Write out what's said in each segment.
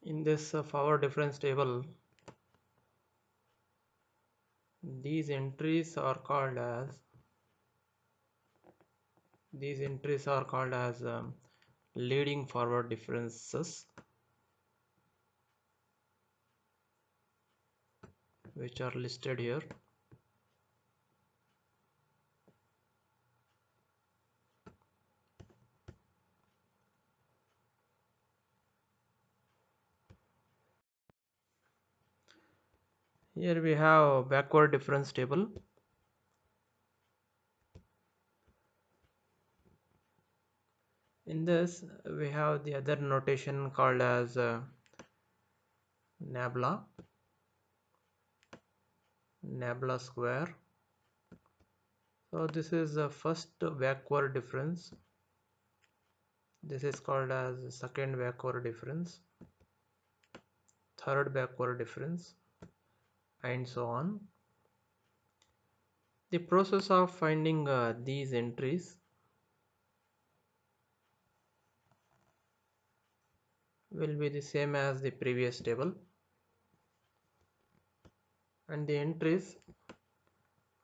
In this forward difference table, these entries are called as leading forward differences, which are listed here. Here we have backward difference table. In this we have the other notation called as nabla square. So this is the first backward difference. This is called as second backward difference, third backward difference, and so on. The process of finding these entries will be the same as the previous table, and the entries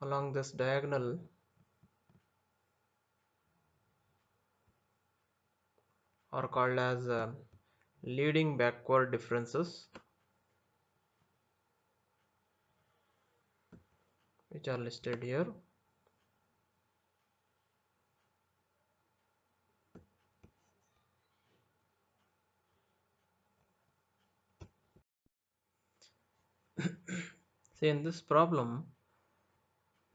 along this diagonal are called as leading backward differences, which are listed here. See, in this problem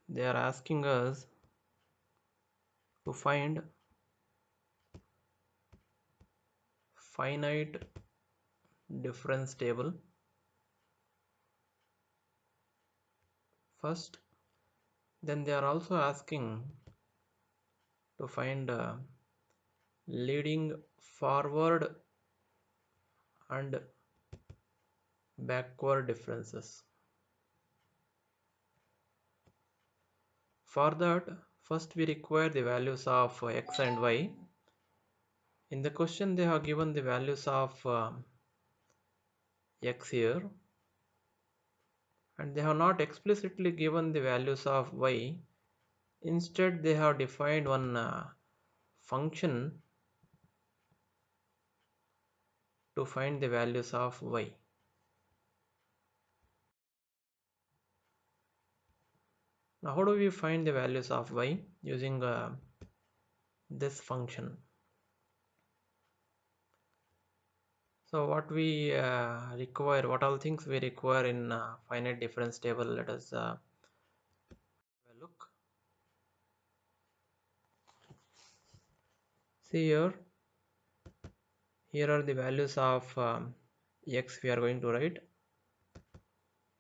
they are asking us to find finite difference table first, then they are also asking to find leading forward and backward differences. For that, first we require the values of x and y. In the question they have given the values of x here, and they have not explicitly given the values of y. Instead they have defined one function to find the values of y. Now how do we find the values of y? Using this function. So what we require, what all things we require in finite difference table, let us have a look. See here are the values of x we are going to write.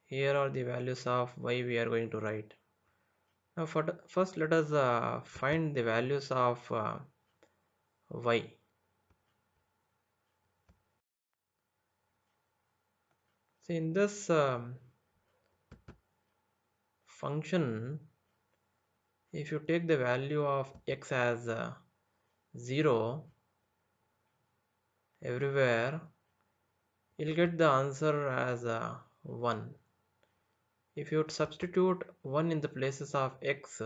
Here are the values of y we are going to write. Now first let us find the values of y. See, in this function, if you take the value of x as 0 everywhere, you'll get the answer as 1. If you substitute 1 in the places of x,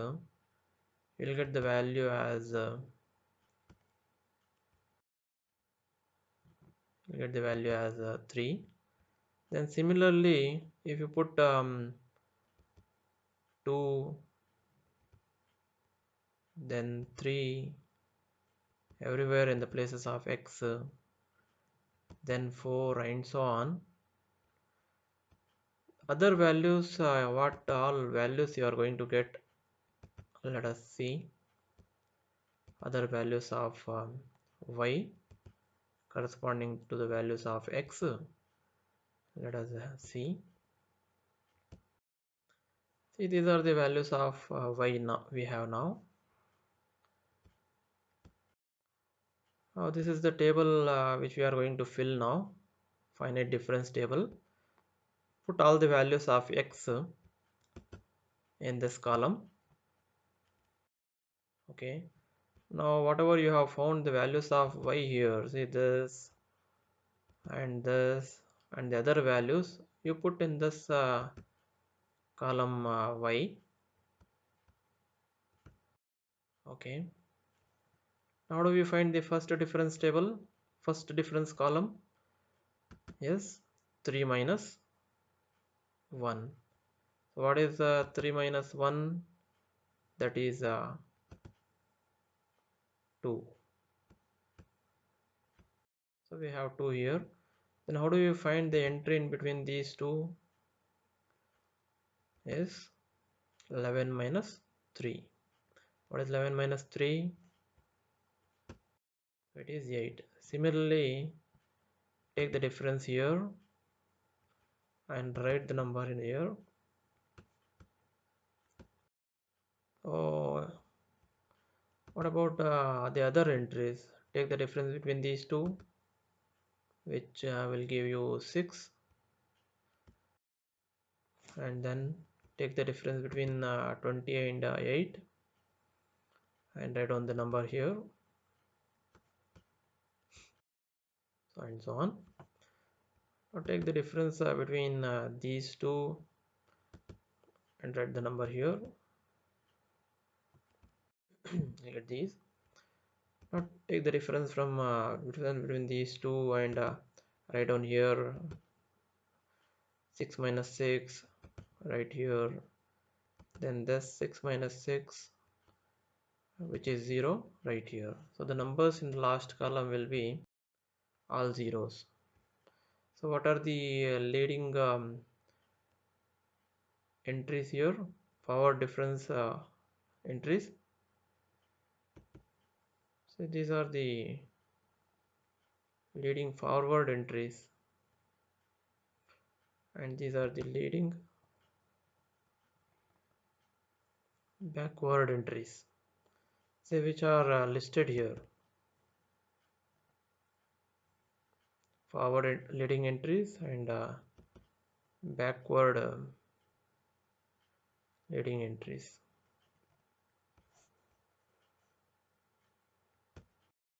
you'll get the value as 3. Then similarly, if you put 2, then 3 everywhere in the places of x, then 4, and so on. Other values, what all values you are going to get, let us see. Other values of y corresponding to the values of x, let us see. See, these are the values of y now we have now. This is the table which we are going to fill now, finite difference table. Put all the values of x in this column. Okay, now whatever you have found the values of y here, see this and this and the other values you put in this column y. Okay, now how do we find the first difference table, first difference column? Yes, 3 minus 1. So what is 3 minus 1? That is 2. So we have 2 here. Then how do you find the entry in between these two? Yes, 11 minus 3. What is 11 minus 3? It is 8. Similarly, take the difference here and write the number in here. Oh, what about the other entries? Take the difference between these two, which will give you 6, and then take the difference between 20 and 8 and write on the number here, so and so on. Now take the difference between these two and write the number here. Get these. Now take the difference from between these two and write down here 6 minus 6 right here, then this 6 minus 6, which is 0 right here. So the numbers in the last column will be all zeros. So what are the leading entries here, power difference entries? So these are the leading forward entries, and these are the leading backward entries, say, which are listed here. Forward leading entries and backward leading entries.